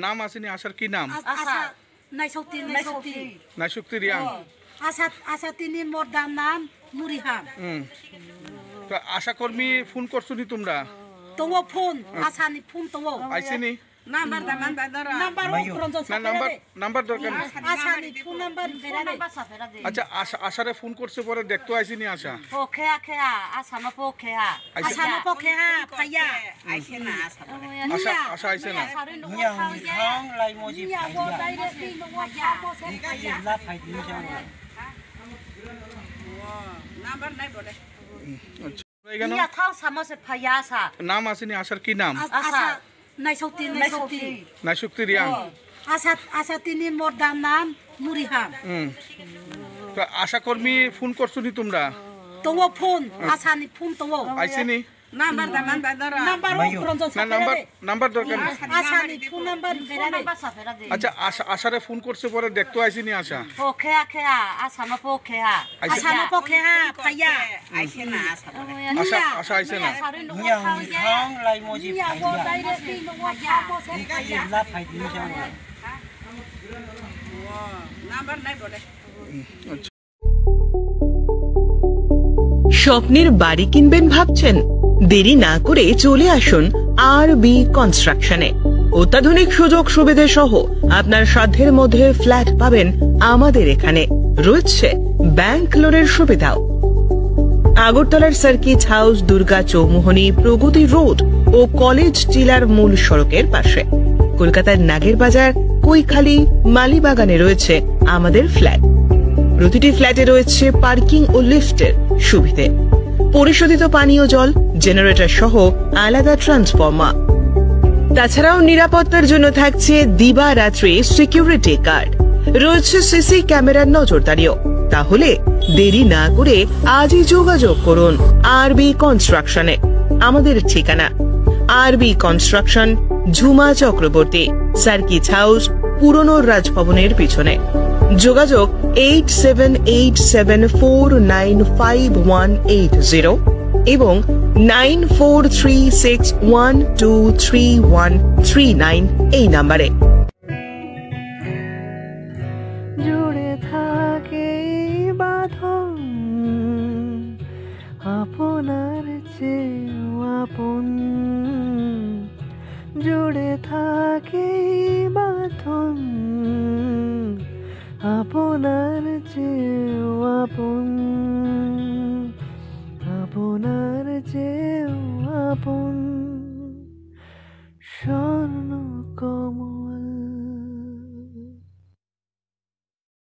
নাম আসেনি আশার কি নাম? নাইশক্তি রিয়াং। আশা তিনি মোর নাম মুরিহাম। আশা কর্মী ফোন করছো নি তোমরা? তো ফোন আশানি ফোন তো আইসিনি নাম্বার দরকার না। আশানি ফোন নাম্বার আচ্ছা আশারে ফোন করছে পরে দেখতো আইসিনি আশা? আশা আইসে না। নাম আসেনি আশার কি নাম? নাইশক্তি রিয়াং। আশা তিনি মোর নাম মুরিহাম। আশা কর্মী ফোন করছো নি তোমরা? তো ফোন আশানি ফোন তো আইসিনি নাম্বার দরকার না। আশানি ফোন নাম্বার আচ্ছা আশারে ফোন করছে পরে দেখতো আইসিনি আশা? আশা আইসে না। স্বপ্নের বাড়ি কিনবেন ভাবছেন? দেরি না করে চলে আসুন আরবি কনস্ট্রাকশনে। অত্যাধুনিক সুযোগ সুবিধা সহ আপনার সাধ্যের মধ্যে ফ্ল্যাট পাবেন আমাদের এখানে। রয়েছে ব্যাংক লোনের সুবিধাও। আগরতলার সার্কিট হাউস, দুর্গা চৌমুহনী, প্রগতি রোড ও কলেজ টিলার মূল সড়কের পাশে। কলকাতার নাগের বাজার, কৈখালী, মালিবাগানে রয়েছে আমাদের ফ্ল্যাট। প্রতিটি ফ্ল্যাটে রয়েছে পার্কিং ও লিফটের সুবিধে, পরিশোধিত পানীয় জল, জেনারেটর সহ আলাদা ট্রান্সফরমার। তাছাড়াও নিরাপত্তার জন্য থাকছে দিবারাত্রি সিকিউরিটি গার্ড, রয়েছে সিসি ক্যামেরার নজরদারিও। তাহলে দেরি না করে আজই যোগাযোগ করুন আরবি কনস্ট্রাকশনে। আমাদের ঠিকানা আরবি construction, Jhuma Chakraborty, circuit house, পুরনো রাজভবনের পিছনে। যোগাযোগ 8787495180 এবং 9436123139 এই নাম্বারে। জুড়ে থাকে বাঁধন আপনার চেয়েও আপন, জুড়ে থাকে বাঁধন আপনার চেয়েও আপন, আপনার চেয়েও আপন।